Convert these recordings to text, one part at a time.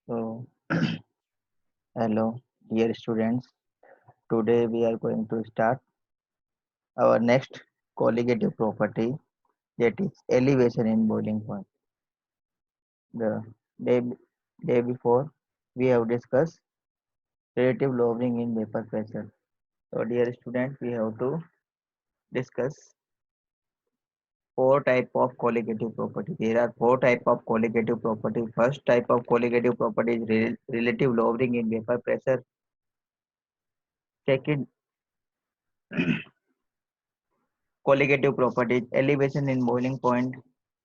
So, hello, dear students. Today we are going to start our next colligative property, that is elevation in boiling point. The day, day before we have discussed relative lowering in vapor pressure. So, dear student, we have to discuss four type of colligative property. There are four type of colligative property. First type of colligative property is relative lowering in vapor pressure. Second, colligative properties, elevation in boiling point.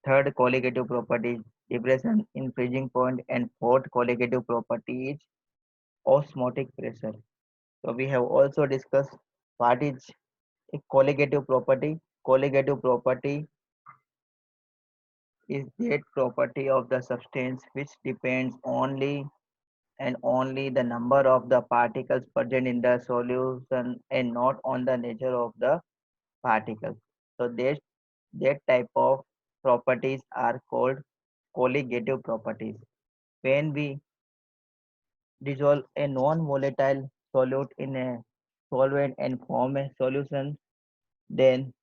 Third colligative property is depression in freezing point, and fourth colligative property is osmotic pressure. So we have also discussed what is a colligative property. Colligative property is that property of the substance which depends only the number of the particles present in the solution and not on the nature of the particles. So that type of properties are called colligative properties. When we dissolve a non-volatile solute in a solvent and form a solution, then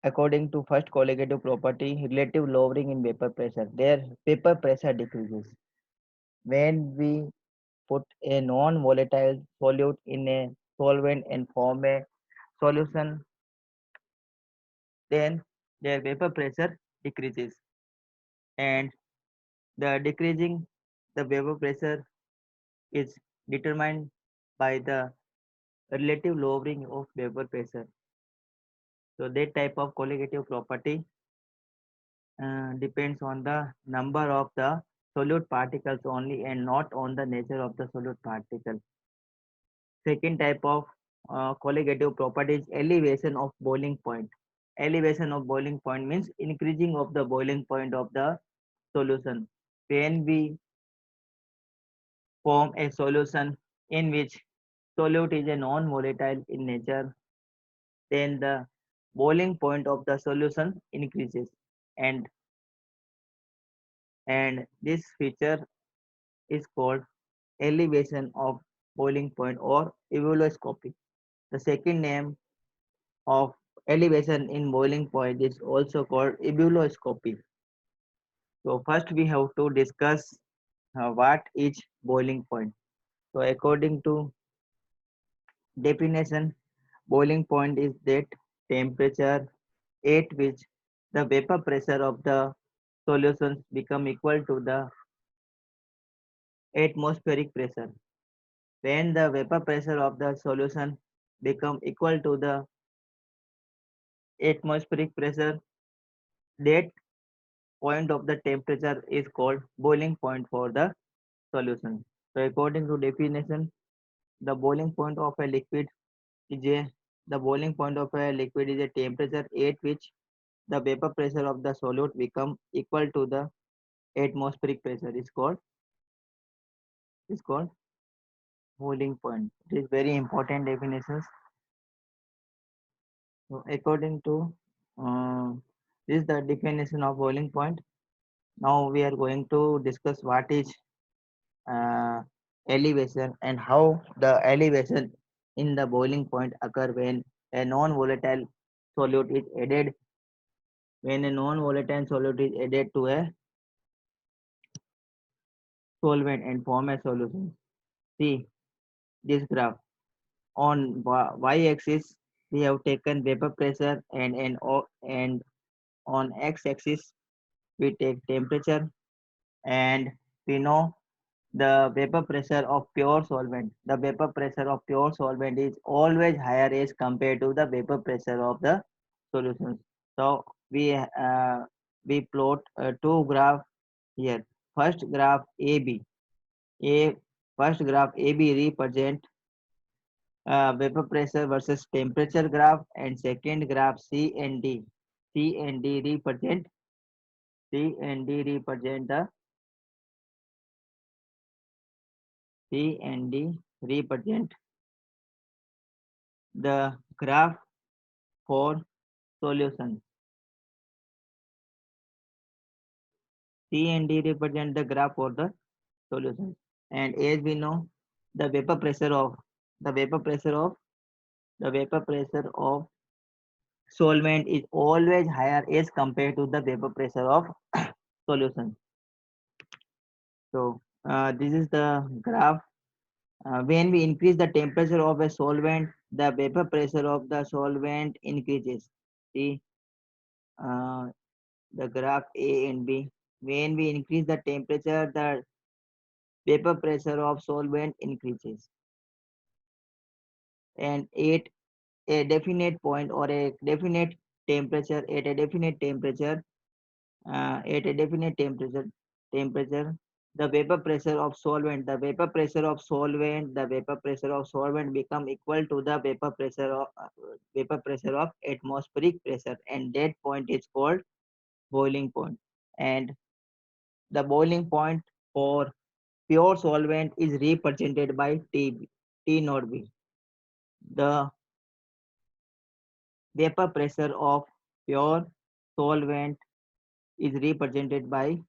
according to first colligative property, relative lowering in vapor pressure, their vapor pressure decreases. When we put a non-volatile solute in a solvent and form a solution, then their vapor pressure decreases. And the decreasing the vapor pressure is determined by the relative lowering of vapor pressure. So that type of colligative property depends on the number of the solute particles only and not on the nature of the solute particle. Second type of colligative property is elevation of boiling point. Elevation of boiling point means increasing of the boiling point of the solution. When we form a solution in which solute is a non-volatile in nature, then the boiling point of the solution increases, and this feature is called elevation of boiling point or ebullioscopy. The second name of elevation in boiling point is also called ebullioscopy. So first we have to discuss what is boiling point. So according to definition, boiling point is that temperature at which the vapor pressure of the solutions become equal to the atmospheric pressure. When the vapor pressure of the solution become equal to the atmospheric pressure, that point of the temperature is called boiling point for the solution. So according to definition, the boiling point of a liquid is a the boiling point of a liquid is a temperature at which the vapor pressure of the solute become equal to the atmospheric pressure is called boiling point. It is very important definitions. So according to uh, this is the definition of boiling point. Now we are going to discuss what is uh, elevation and how the elevation in the boiling point occur when a non-volatile solute is added when a non-volatile solute is added to a solvent and form a solution. See this graph. On y-axis we have taken vapor pressure and on x-axis we take temperature, and we know the vapor pressure of pure solvent. The vapor pressure of pure solvent is always higher as compared to the vapor pressure of the solutions. So we plot two graph here. First graph AB. A first graph AB represent vapor pressure versus temperature graph, and second graph C and D. C and D represent the C and D represent the graph for solution. C and D represent the graph for the solution. And as we know, the vapor pressure of the vapor pressure of the vapor pressure of solvent is always higher as compared to the vapor pressure of solution. So this is the graph. When we increase the temperature of a solvent, the vapor pressure of the solvent increases. See uh, the graph A and B. When we increase the temperature, the vapor pressure of solvent increases. And at a definite point or a definite temperature, at a definite temperature, the vapor pressure of solvent, become equal to the vapor pressure of atmospheric pressure, and that point is called boiling point. And the boiling point for pure solvent is represented by T naught B. The vapor pressure of pure solvent is represented by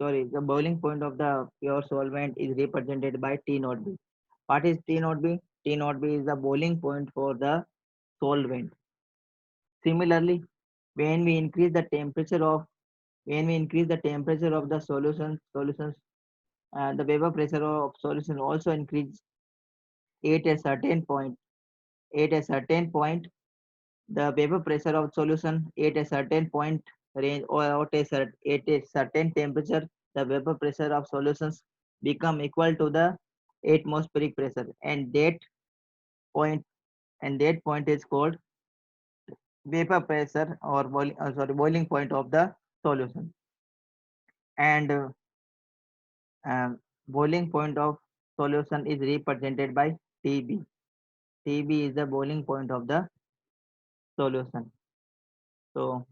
the boiling point of the pure solvent is represented by T naught B. What is T naught B? T naught B is the boiling point for the solvent. Similarly, when we increase the temperature of the solutions, the vapor pressure of solution also increase at a certain point. At a certain point, the vapor pressure of solution at a certain point range or at a certain temperature, the vapor pressure of solutions become equal to the atmospheric pressure, and point that point is called vapor pressure or boiling point of the solution. And boiling point of solution is represented by TB. TB is the boiling point of the solution. So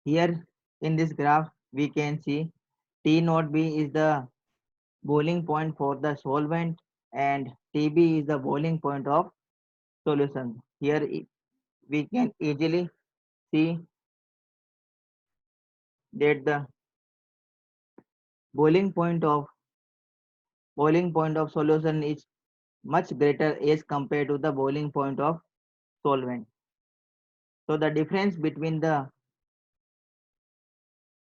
here in this graph we can see T naught B is the boiling point for the solvent and TB is the boiling point of solution. Here we can easily see that the boiling point of solution is much greater as compared to the boiling point of solvent. So the difference between the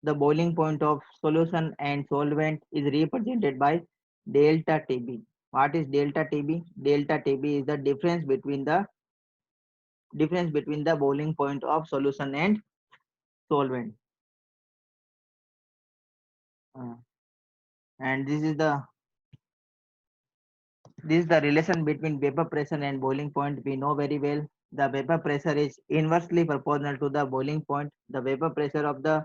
boiling point of solution and solvent is represented by delta TB. What is delta TB? Delta TB is the difference between the boiling point of solution and solvent. Uh, and this is the relation between vapor pressure and boiling point. We know very well the vapor pressure is inversely proportional to the boiling point. The vapor pressure of the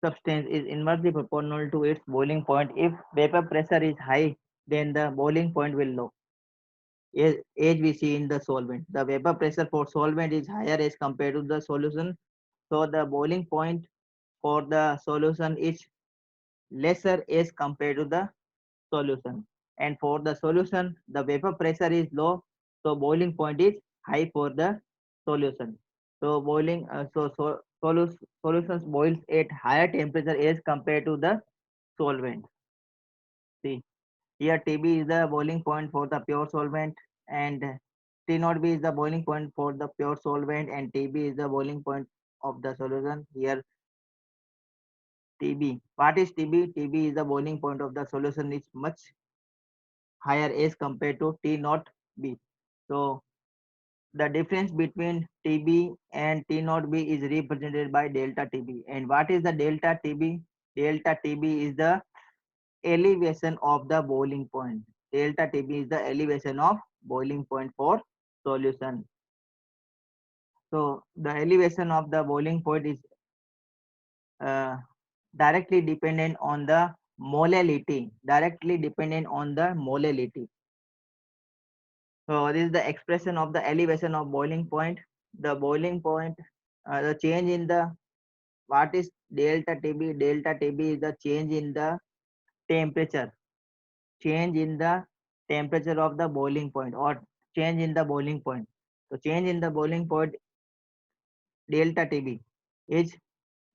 substance is inversely proportional to its boiling point. If vapor pressure is high, then the boiling point will low. As we see in the solvent, the vapor pressure for solvent is higher as compared to the solution. So the boiling point for the solution is lesser as compared to the solution. And for the solution, the vapor pressure is low, so boiling point is high for the solution. So solutions boils at higher temperature as compared to the solvent. See, here TB is the boiling point for the pure solvent, and T naught B is the boiling point for the pure solvent, and TB is the boiling point of the solution. Here TB. What is TB? TB is the boiling point of the solution is much higher as compared to T naught B. So the difference between TB and T naught B is represented by delta TB. And what is the delta TB? Delta TB is the elevation of the boiling point. Delta TB is the elevation of boiling point for solution. So the elevation of the boiling point is uh, directly dependent on the molality. So this is the expression of the elevation of boiling point. The boiling point, the change in the what is delta TB? Delta TB is the change in the temperature, of the boiling point or change in the boiling point. So change in the boiling point delta TB is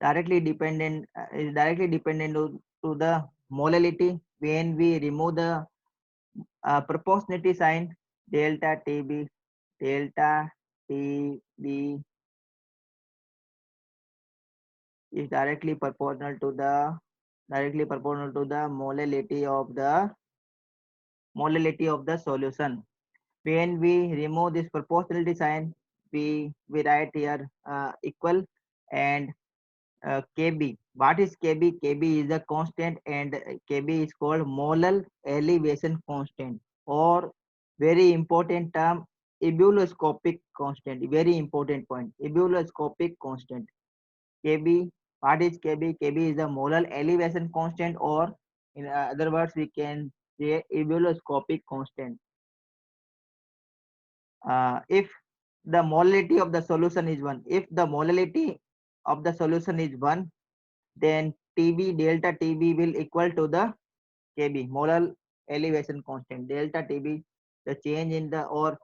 directly dependent to the molality. When we remove the proportionality sign, delta TB is directly proportional to the molality of the solution. When we remove this proportionality sign, we write here equal and Kb. What is Kb? Kb is a constant, and Kb is called molar elevation constant, or very important term, ebuloscopic constant. Very important point. Ebuloscopic constant. Kb. What is Kb? Kb is the molar elevation constant, or in other words, we can say ebuloscopic constant. If the molality of the solution is 1, if the molality of the solution is 1, then TB delta TB will equal to the KB molar elevation constant. Delta TB, the change in the or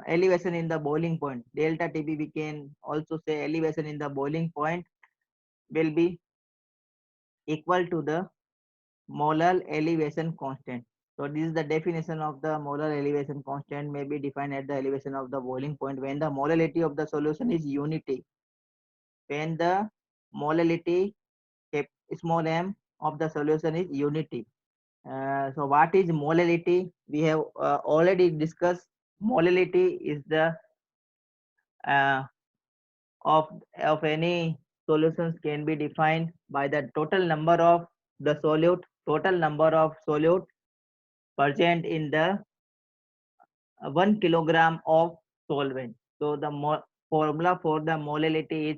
elevation in the boiling point. Delta TB, we can also say elevation in the boiling point will be equal to the molar elevation constant. So this is the definition of the molar elevation constant, may be defined at the elevation of the boiling point when the molality of the solution is unity. When the molality small m of the solution is unity. So what is molality? We have already discussed. Molality is the uh, of of any solutions can be defined by the total number of the solute present in the 1 kilogram of solvent. So the formula for the molality is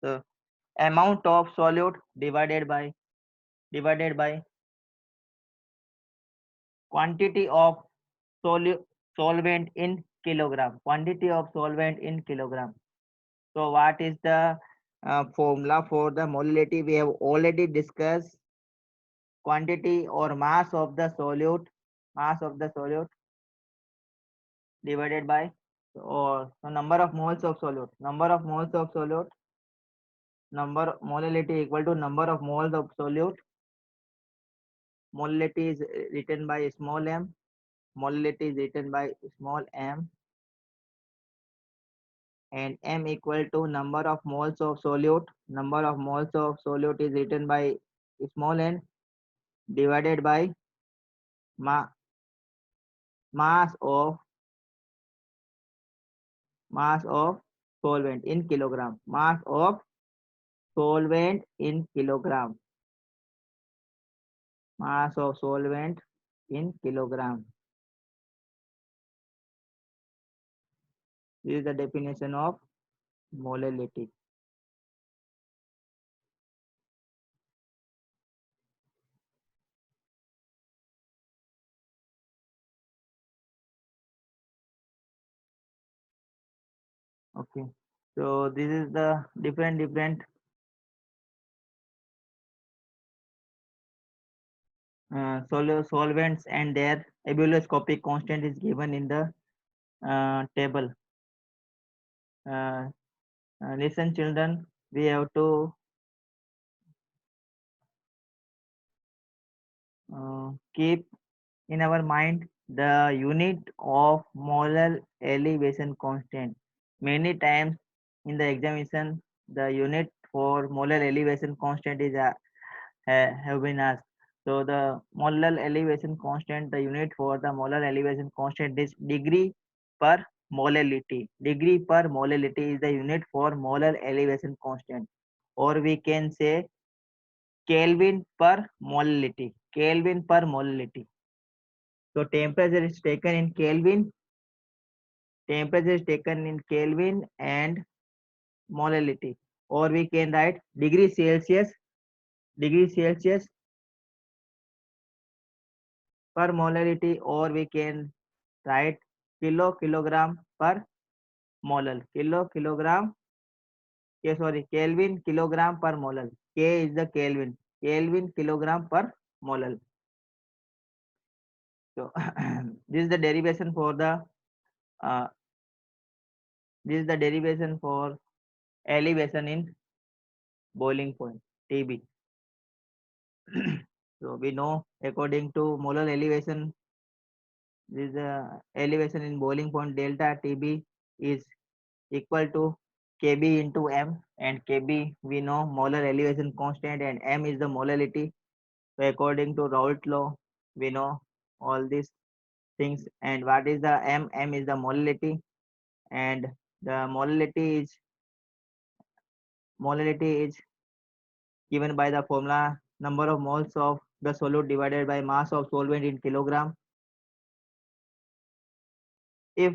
the amount of solute divided by quantity of solvent in kilogram. Quantity of solvent in kilogram. So what is the formula for the molality? We have already discussed. Quantity or mass of the solute divided by, or so number of moles of solute. Molality equal to number of moles of solute. Molality is written by small m. Molality is written by small m, and m equal to number of moles of solute. Number of moles of solute is written by small n divided by ma mass of solvent in kilogram. Mass of solvent in kilogram. Mass of solvent in kilogram. This is the definition of molality. Okay. So this is the different solvents, and their ebuloscopic constant is given in the table. Uh, Listen, children, we have to keep in our mind the unit of molar elevation constant. Many times in the examination, the unit for molar elevation constant is have been asked. So the molar elevation constant, the unit for the molar elevation constant is degree per molality. Degree per molality is the unit for molar elevation constant, or we can say Kelvin per molality. Kelvin per molality. So temperature is taken in Kelvin. Temperature is taken in Kelvin and molality. Or we can write degree Celsius. Degree Celsius per molality, or we can write kilogram per molal. Kelvin kilogram per molal. K is the Kelvin. Kelvin kilogram per molal. So this is the derivation for the uh, this is the derivation for elevation in boiling point, TB. So we know according to molar elevation, this elevation in boiling point delta TB is equal to Kb into m, and Kb we know molar elevation constant and m is the molality. So according to Raoult law, we know all these things. And what is the m? M is the molality, and the molality is given by the formula number of moles of the solute divided by mass of solvent in kilogram. If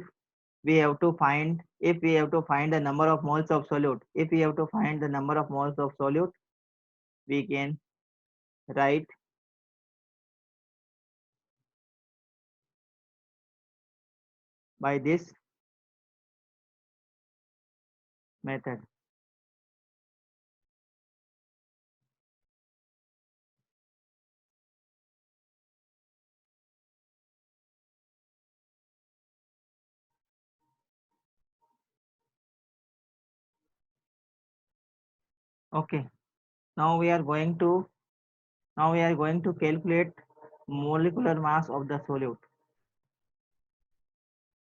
if we have to find the number of moles of solute, if we have to find the number of moles of solute, we can write by this method. Okay, now we are going to calculate molecular mass of the solute.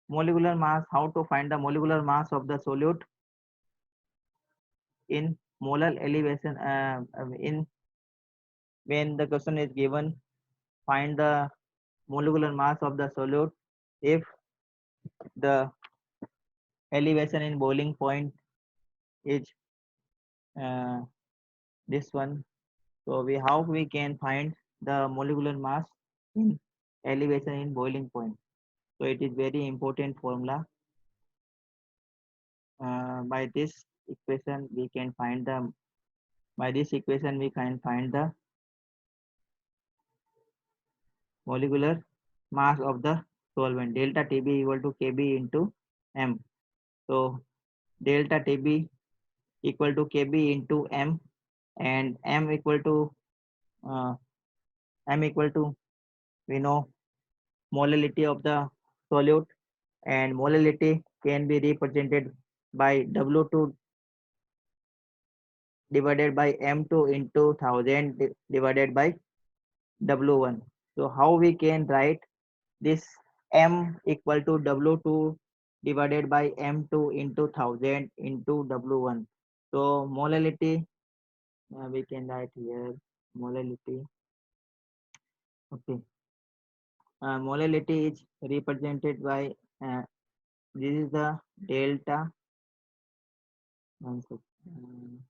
Molecular mass, how to find the molecular mass of the solute in molar elevation, in when the question is given, find the molecular mass of the solute if the elevation in boiling point is uh, this one. So how we can find the molecular mass in elevation in boiling point. So it is very important formula. By this equation we can find the molecular mass of the solvent. Delta TB equal to Kb into m. So delta TB equal to Kb into m, and uh, m equal to we know molality of the solute, and molality can be represented by W2 divided by M2 into 1000 divided by W1. So how we can write this? M equal to W2 divided by M2 into 1000 into W1. So molality, we can write here molality. Okay, molality is represented by this is the delta. One second.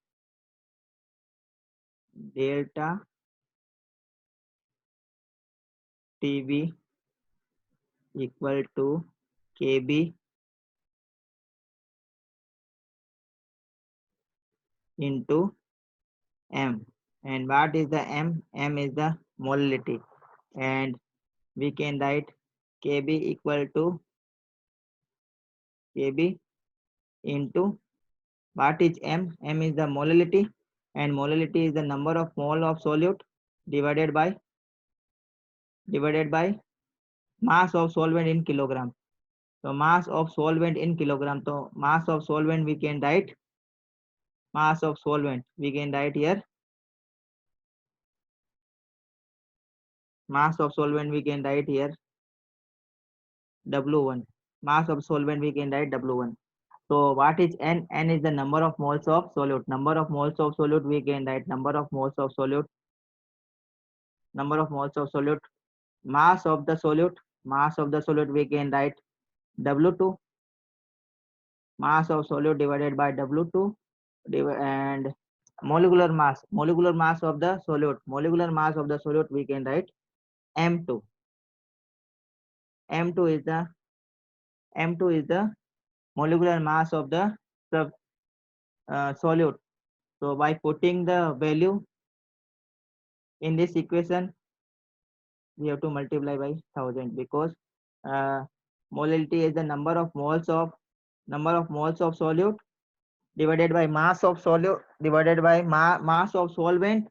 Delta TB equal to Kb into m. And what is the m? M is the molality, and we can write Kb equal to Kb into what is m? M is the molality, and molality is the number of mole of solute divided by mass of solvent in kilogram. So mass of solvent in kilogram. So mass of solvent we can write here mass of solvent we can write here W1. Mass of solvent we can write W1. So what is N? N is the number of moles of solute. Number of moles of solute we can write number of moles of solute. Mass of the solute we can write W2. Mass of solute divided by W2, and molecular mass of the solute we can write M2. M2 is the molecular mass of the solute. So by putting the value in this equation, we have to multiply by 1000, because molality is the number of moles of solute divided by mass of solute divided by mass of solvent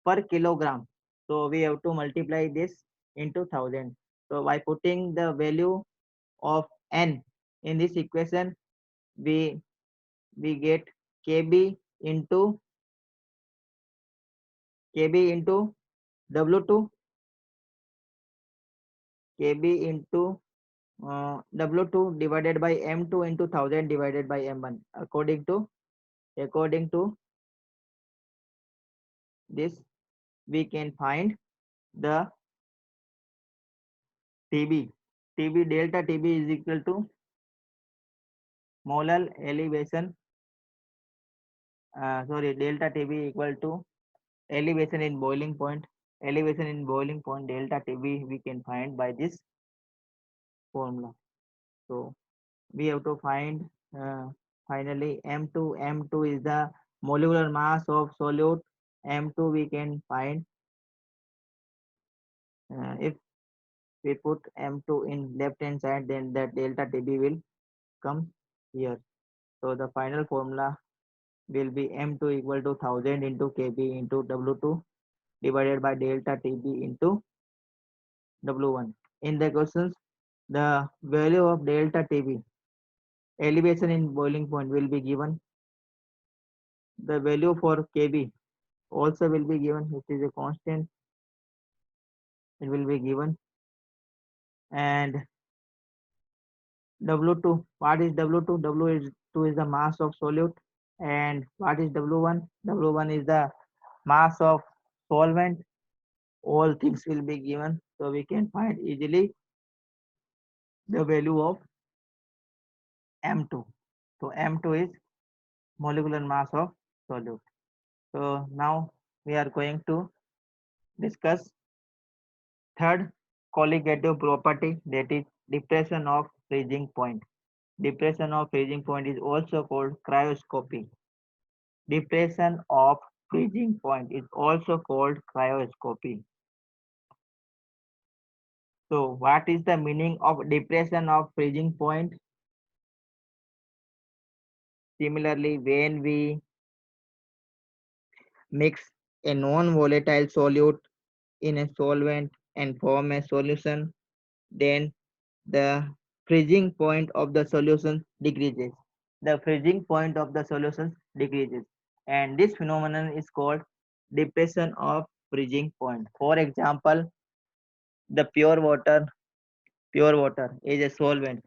per kilogram. So we have to multiply this into 1000. So by putting the value of n in this equation, we get Kb into W2, Kb into W2 divided by M2 into 1000 divided by M1. According to this, we can find the TB. Delta TB is equal to molar elevation. Delta TB equal to elevation in boiling point. Elevation in boiling point delta TB we can find by this formula. So we have to find uh, finally M2. M2 is the molecular mass of solute. M2 we can find if we put M2 in left hand side, then that delta TB will come here. So the final formula will be M2 equal to 1000 into Kb into W2 divided by delta TB into W1. In the questions, the value of delta TB, elevation in boiling point, will be given. The value for Kb also will be given, which is a constant. It will be given. And W2, what is W2? W2 is the mass of solute. And what is W1? W1 is the mass of solvent. All things will be given, so we can find easily the value of M2. So M2 is molecular mass of solute. So now we are going to discuss third colligative property, that is depression of freezing point. Depression of freezing point is also called cryoscopy. Depression of freezing point is also called cryoscopy. So what is the meaning of depression of freezing point? Similarly, when we mix a non-volatile solute in a solvent and form a solution, then the freezing point of the solution decreases. The freezing point of the solution decreases. And this phenomenon is called depression of freezing point. For example, the pure water is a solvent.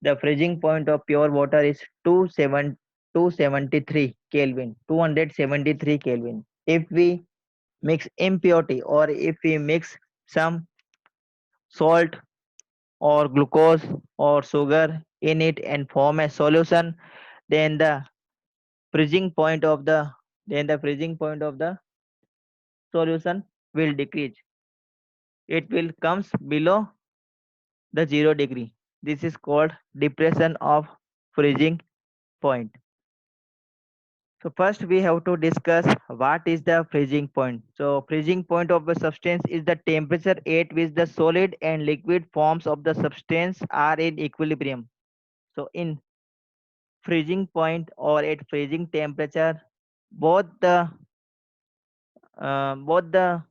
The freezing point of pure water is 273 Kelvin, 273 Kelvin. If we mix impurity or if we mix some salt or glucose or sugar in it and form a solution, then the freezing point of the freezing point of the solution will decrease. It will comes below the 0 degree. This is called depression of freezing point. So first we have to discuss what is the freezing point. So freezing point of a substance is the temperature at which the solid and liquid forms of the substance are in equilibrium. So in freezing point or at freezing temperature, both the both the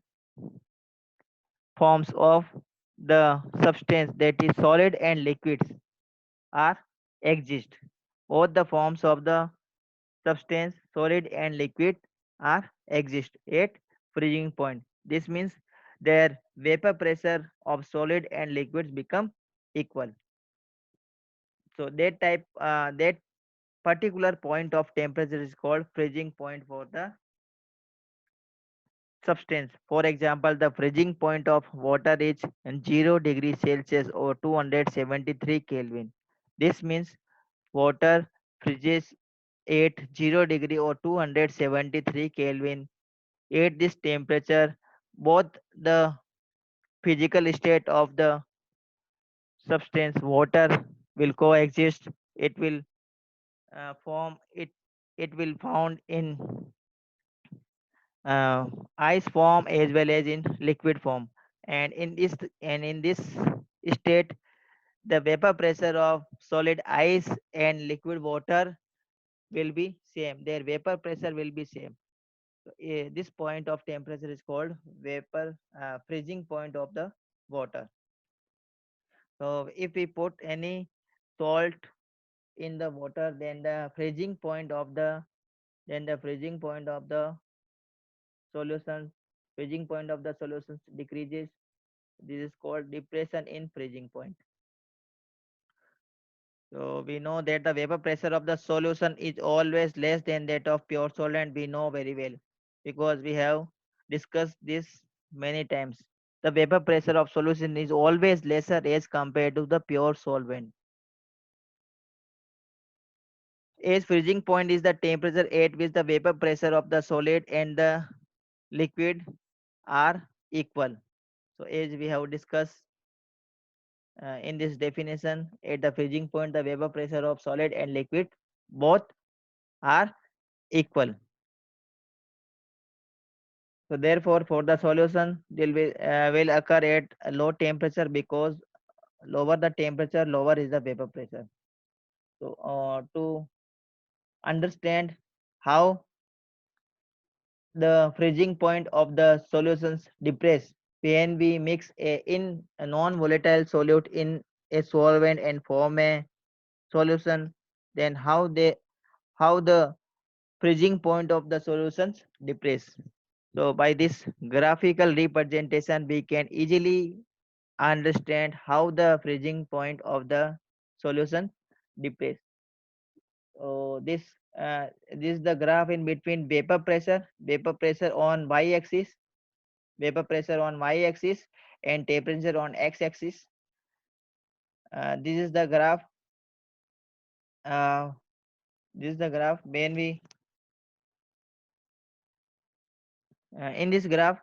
forms of the substance, that is solid and liquids, are exist. Both the forms of the substance, solid and liquid, are exist at freezing point. This means their vapor pressure of solid and liquids become equal. So that particular point of temperature is called freezing point for the substance. For example, the freezing point of water is 0 degrees Celsius or 273 Kelvin. This means water freezes at 0 degree or 273 Kelvin. At this temperature, both the physical state of the substance water will coexist. It will form it. It will found in uh, ice form as well as in liquid form. And in this state, the vapor pressure of solid ice and liquid water will be same. Their vapor pressure will be same. So, this point of temperature is called vapor freezing point of the water. So if we put any salt in the water, then the freezing point of the then the freezing point of the solution freezing point of the solutions decreases. This is called depression in freezing point. So we know that the vapor pressure of the solution is always less than that of pure solvent. We know very well because we have discussed this many times. The vapor pressure of solution is always lesser as compared to the pure solvent. As freezing point is the temperature at which the vapor pressure of the solid and the liquid are equal. So as we have discussed in this definition, at the freezing point, the vapor pressure of solid and liquid both are equal. So therefore, for the solution, will occur at a low temperature because lower the temperature, lower is the vapor pressure. So to understand how the freezing point of the solutions depress when we mix in a non-volatile solute in a solvent and form a solution, then how the freezing point of the solutions depress. So by this graphical representation, we can easily understand how the freezing point of the solution depress. So this is the graph in between vapor pressure on y-axis, vapor pressure on y-axis, and temperature on x-axis. This is the graph. Uh, this is the graph when we in this graph.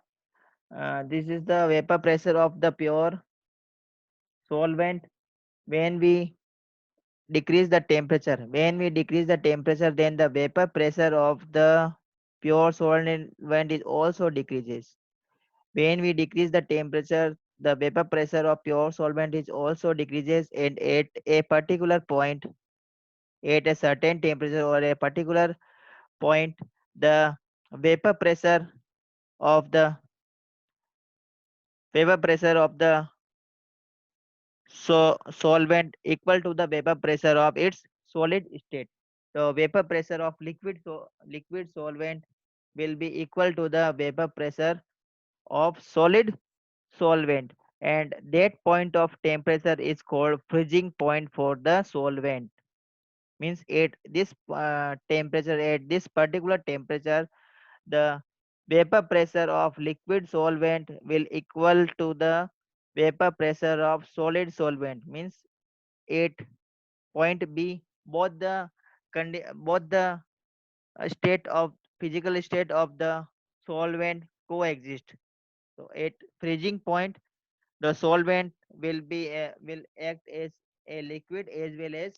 This is the vapor pressure of the pure solvent when we decrease the temperature. When we decrease the temperature, then the vapor pressure of the pure solvent is also decreases. When we decrease the temperature, the vapor pressure of pure solvent is also decreases, and at a particular point, at a certain temperature or a particular point, the vapor pressure of the vapor pressure of the solvent equal to the vapor pressure of its solid state. So vapor pressure of liquid solvent will be equal to the vapor pressure of solid solvent, and that point of temperature is called freezing point for the solvent. Means at this temperature, at this particular temperature, the vapor pressure of liquid solvent will equal to the vapor pressure of solid solvent. Means at point B, both the state of physical state of the solvent coexist. So at freezing point, the solvent will act as a liquid as well as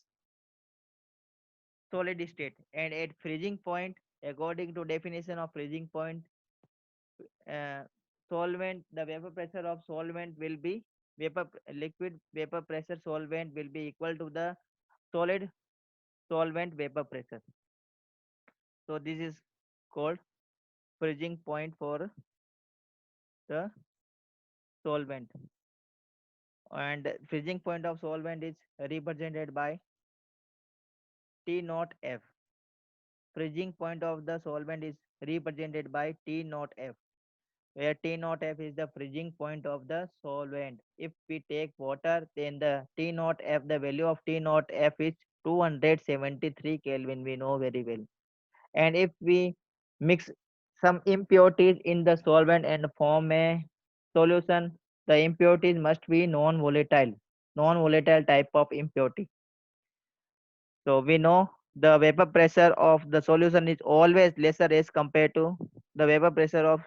solid state, and at freezing point, according to definition of freezing point, uh, solvent the vapor pressure of solvent will be liquid vapor pressure solvent will be equal to the solid solvent vapor pressure. So this is called freezing point for the solvent, and freezing point of solvent is represented by T naught F. Freezing point of the solvent is represented by T naught F, where T naught F is the freezing point of the solvent. If we take water, then the T naught F, the value of T naught F is 273 Kelvin, we know very well. And if we mix some impurities in the solvent and form a solution, the impurities must be non-volatile type of impurity. So we know the vapor pressure of the solution is always lesser as compared to the vapor pressure of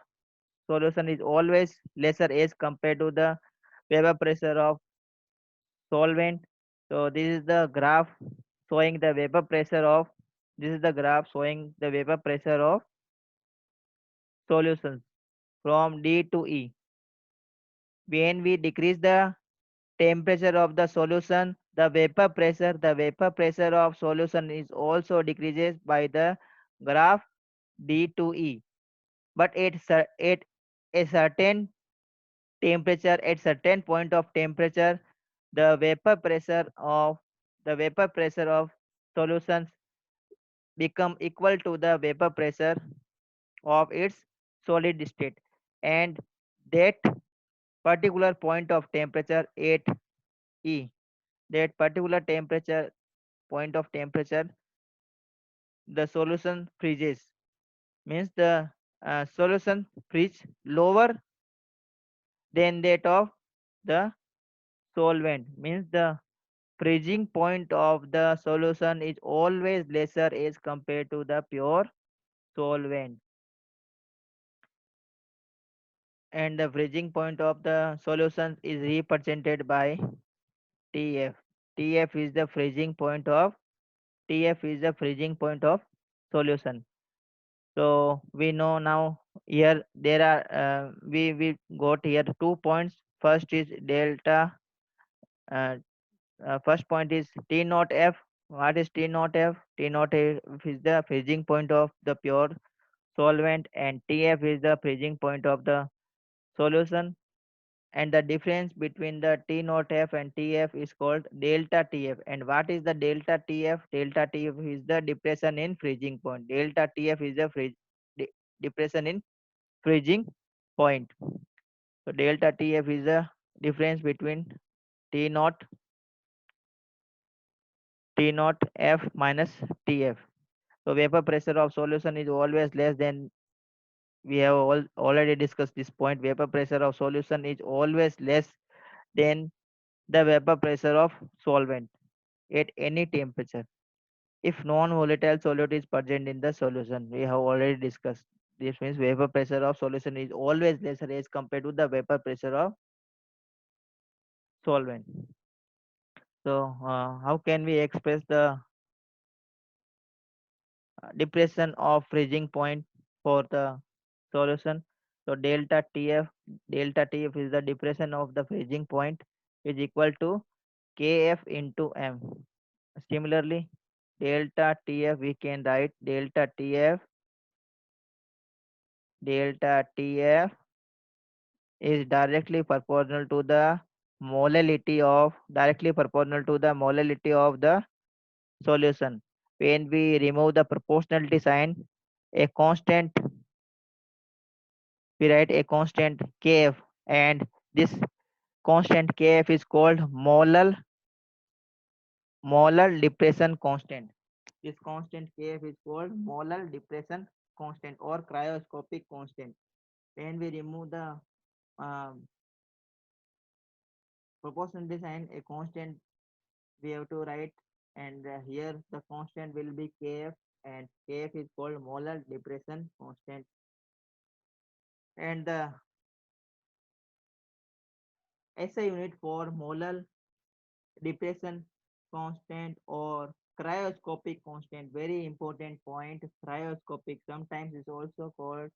solution is always lesser as compared to the vapor pressure of solvent. So showing the vapor pressure of this is the graph showing the vapor pressure of solutions from D to E. When we decrease the temperature of the solution, the vapor pressure of solution is also decreases by the graph D to E. But at a certain temperature, at certain point of temperature, the vapor pressure of solutions become equal to the vapor pressure of its solid state, and that particular point of temperature at E, that particular temperature point of temperature, the solution freezes, means the solution freeze lower than that of the solvent, means the freezing point of the solution is always lesser as compared to the pure solvent, and the freezing point of the solution is represented by TF. TF is the freezing point of TF is the freezing point of solution. So we know now here there are we got here 2 points. First is delta. Uh, First point is T naught F. What is T naught F? T naught F is the freezing point of the pure solvent, and TF is the freezing point of the solution. And the difference between the T naught F and TF is called delta TF. And what is the delta TF? Delta TF is the depression in freezing point. Delta TF is the depression in freezing point. So delta TF is the difference between T naught F minus TF. So vapor pressure of solution is always less than, we have already discussed this point. Vapor pressure of solution is always less than the vapor pressure of solvent at any temperature if non-volatile solute is present in the solution. We have already discussed. This means vapor pressure of solution is always lesser as compared to the vapor pressure of solvent. So how can we express the depression of freezing point for the solution? So delta TF is the depression of the freezing point, is equal to Kf into m. Similarly, delta TF we can write delta TF is directly proportional to the molality of the solution. When we remove the proportionality sign, a constant we write a constant Kf, and this constant Kf is called molar depression constant. This constant Kf is called molar depression constant or cryoscopic constant. When we remove the um, proportionality sign, a constant we have to write, and here the constant will be Kf, and Kf is called molar depression constant. And the SI unit for molar depression constant or cryoscopic constant, very important point. Cryoscopic sometimes is also called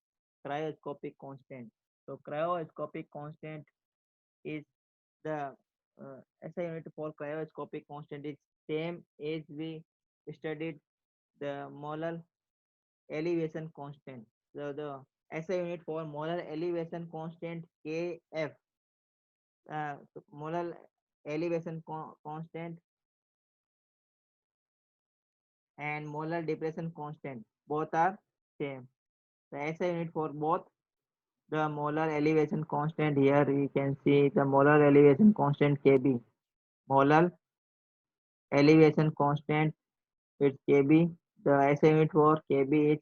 cryoscopic constant. So cryoscopic constant is the SI unit for cryoscopic constant is same as we studied the molar elevation constant. So the SI unit for molar elevation constant Kf, so molar elevation constant and molar depression constant both are same. The SI unit for both, the molar elevation constant, here we can see the molar elevation constant Kb. Molar elevation constant is Kb. The SI unit for Kb is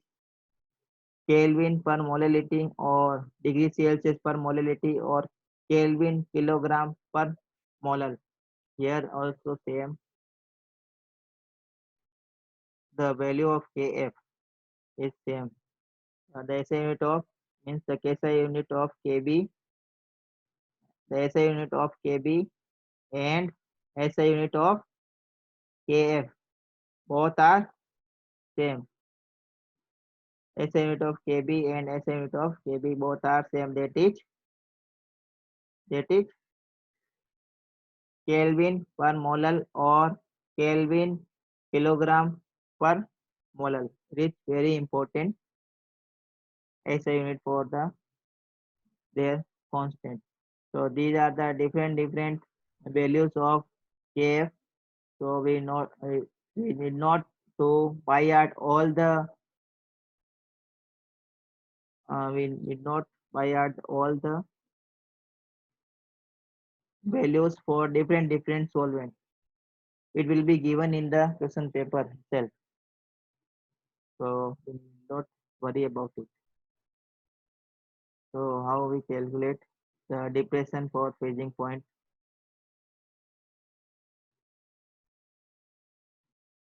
Kelvin per molality or degree Celsius per molality or Kelvin kilogram per molar. Here also same, the value of Kf is same. The SI unit of means the KSI unit of Kb, the SI unit of Kb and SI unit of Kf both are same. SI unit of Kb and SI unit of Kb both are same. That is Kelvin per molar or Kelvin kilogram per molar. It is very important SI unit for their constant. So these are the different values of Kf. So we need not to by out all the we need not by out all the values for different solvents. It will be given in the question paper itself. So we need not worry about it. So how we calculate the depression for freezing point?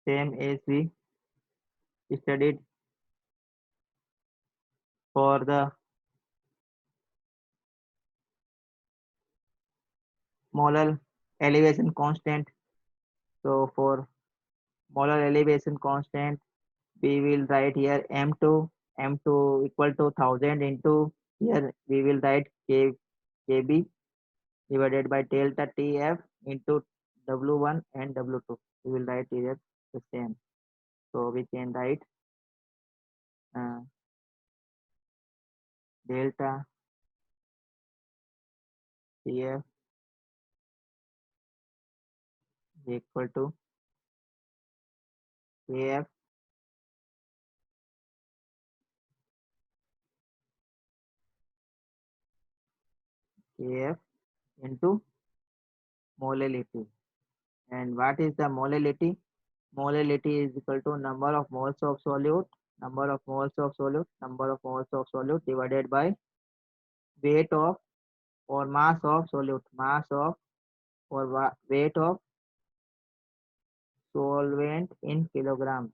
Same as we studied for the molar elevation constant. So for molar elevation constant, we will write here m2 equal to 1000 into here we will write kb divided by delta tf into w1 and w2. We will write here the same. So we can write uh, delta tf equal to kf kf into molality. And what is the molality? Molality is equal to number of moles of solute, number of moles of solute divided by weight of or mass of solute, mass of or weight of solvent in kilogram,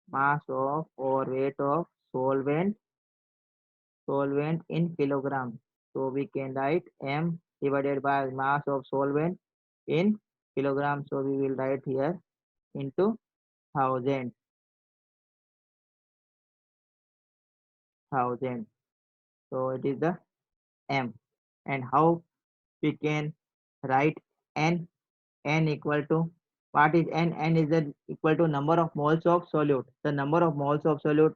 mass of or weight of solvent in kilogram. So we can write m divided by mass of solvent in kilogram. So we will write here into thousand. So it is the m. And how we can write n? N equal to what is n? N is the equal to number of moles of solute. The number of moles of solute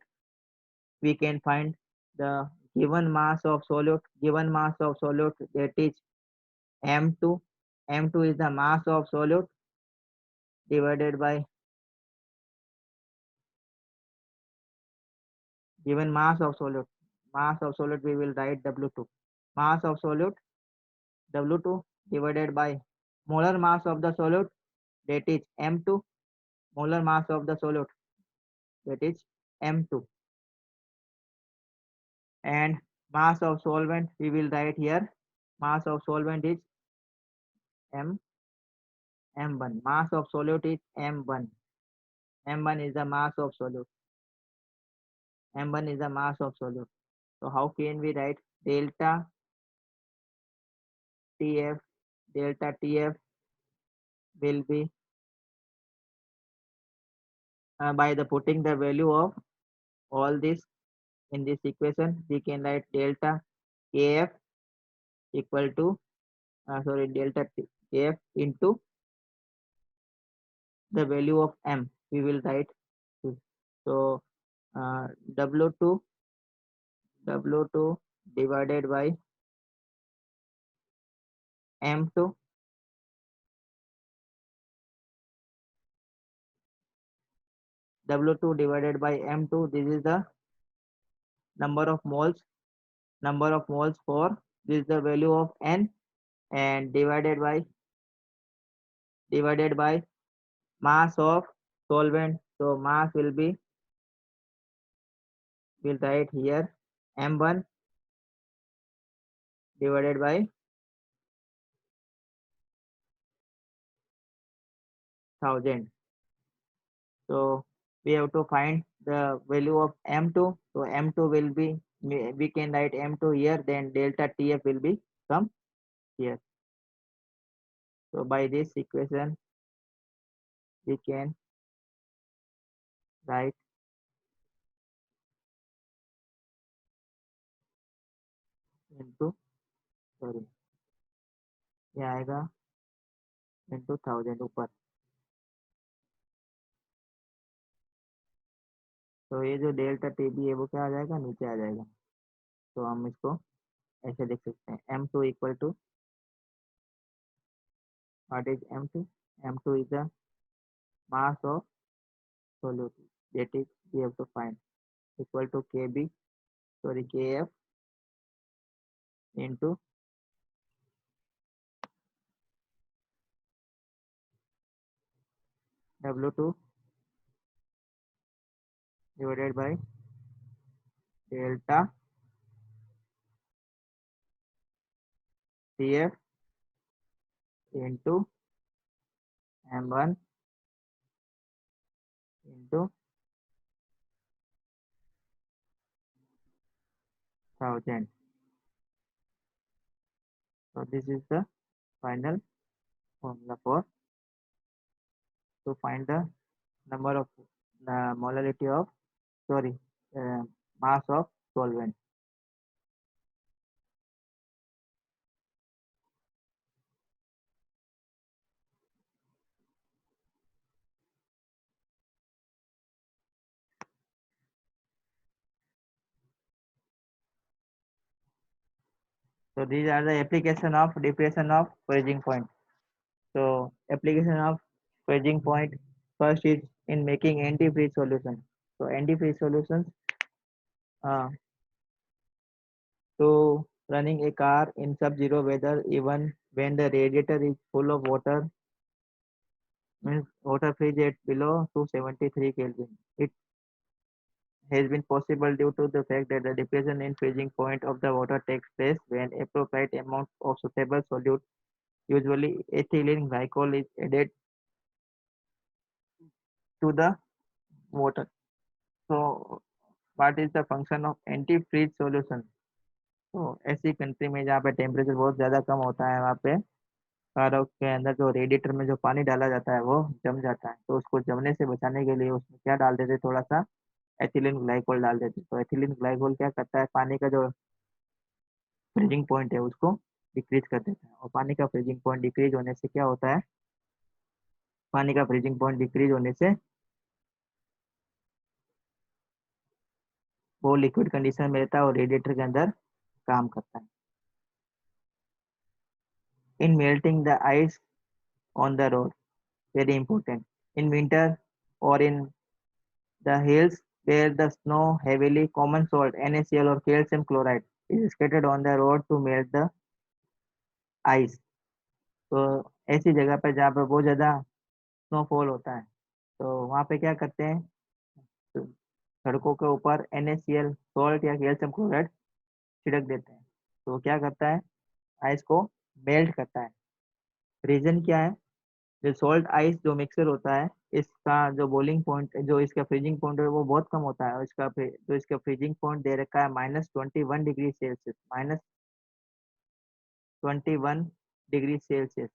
we can find the given mass of solute that is m2. M2 is the mass of solute divided by given mass of solute. Mass of solute we will write W2. Mass of solute W2 divided by molar mass of the solute that is M2. Molar mass of the solute that is M2. And mass of solvent we will write here. Mass of solvent is M1. Mass of solute is M1. M1 is the mass of solute. M1 is the mass of solute. So how can we write delta TF? Delta TF will be by the putting the value of all this in this equation. We can write delta KF equal to delta KF into the value of M. We will write so W2 W2 divided by M2 W2 divided by M2. This is the number of moles for this is the value of N, and divided by mass of solvent. So mass will be will write here M1 divided by 1000. So we have to find the value of M2. So M2 will be we can write M2 here, then delta TF will be come here. So by this equation we can write into sorry ये आएगा into 1000 ऊपर. तो ये जो delta T B है वो क्या आ जाएगा, नीचे आ जाएगा. तो हम इसको ऐसे लिख सकते हैं M2 equal to what is M2? M2 is the mass of solution. That is, we have to find equal to Kf into W2 divided by delta Cf into M1 into 1000. So this is the final formula for to find the number of molality of sorry uh, mass of solvent. So these are the application of depression of freezing point. So application of freezing point first is in making antifreeze solution. So antifreeze solutions uh, to running a car in sub-zero weather even when the radiator is full of water means water freeze at below 273 Kelvin. It has been possible due to the fact that the depression in freezing point of the water takes place when appropriate amount of suitable solute, usually ethylene glycol, is added to the water. So what is the function of antifreeze solution? तो ऐसी country में जहाँ पे temperature बहुत ज़्यादा कम होता है वहाँ पे कारों के अंदर जो रेडिएटर में जो पानी डाला जाता है वो जम जाता है, तो उसको जमने से बचाने के लिए उसमें क्या डाल देते, थोड़ा सा एथिलीन ग्लाइकोल डाल देते। तो एथिलीन ग्लाइकोल क्या करता है, पानी का जो फ्रीजिंग पॉइंट है उसको डिक्रीज कर देता है, और पानी का फ्रीजिंग पॉइंट डिक्रीज होने से क्या होता है, पानी का फ्रीजिंग पॉइंट डिक्रीज होने से वो लिक्विड कंडीशन में रहता है और रेडिएटर के अंदर काम करता है। In melting the ice on the road, very important. In winter or in the hills where the snow heavily, common salt NaCl or calcium chloride is scattered on the road to melt the ice. तो ऐसी जगह पर जहाँ पर बहुत ज़्यादा snowfall होता है तो वहाँ पे क्या करते हैं, तो सड़कों के ऊपर NaCl सॉल्ट या कैल्शियम क्लोराइड छिड़क देते हैं। तो क्या करता है, आइस को मेल्ट करता है। रीजन क्या है, जो सॉल्ट आइस जो मिक्सर होता है इसका जो बॉइलिंग पॉइंट जो इसका फ्रीजिंग पॉइंट है वो बहुत कम होता है, और जो इसका फ्रीजिंग पॉइंट दे रखा है -21 degree Celsius, -21 degree Celsius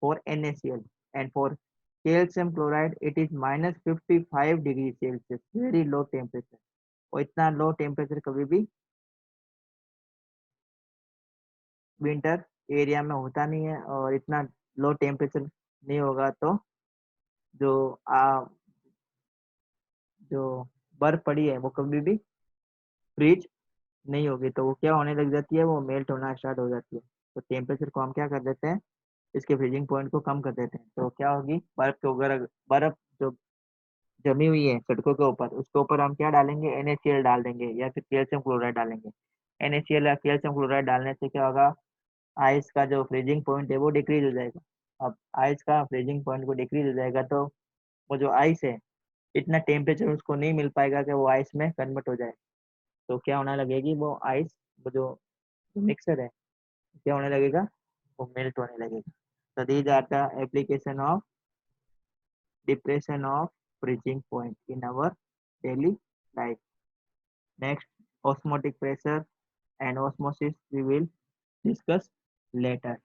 for NaCl, and for calcium chloride it is -55 degree Celsius, very low temperature. और इतना लो टेम्परेचर कभी भी विंटर एरिया में होता नहीं है, और इतना लो टेम्परेचर नहीं होगा तो जो जो बर्फ पड़ी है वो कभी भी फ्रीज नहीं होगी, तो वो क्या होने लग जाती है, वो मेल्ट होना स्टार्ट हो जाती है। तो टेम्परेचर को हम क्या कर देते हैं, इसके फ्रीजिंग पॉइंट को कम कर देते हैं, तो क्या होगी, बर्फ के ऊपर बर्फ जो जमी हुई है सड़कों के ऊपर उसके ऊपर हम क्या डालेंगे, NaCl डाल देंगे या फिर कैल्शियम क्लोराइड डालेंगे। NaCl या कैल्शियम क्लोराइड डालने से क्या होगा, आइस का जो फ्रीजिंग पॉइंट है वो डिक्रीज हो जाएगा। अब आइस का फ्रीजिंग पॉइंट को डिक्रीज हो जाएगा तो वो जो आइस है इतना टेम्परेचर उसको नहीं मिल पाएगा कि वो आइस में कन्वर्ट हो जाए। तो क्या होने लगेगी, वो आइस वो जो मिक्सर है क्या होने लगेगा, वो मेल्ट होने लगेगा। So these are the application of depression of freezing point in our daily life. Next, osmotic pressure and osmosis we will discuss later.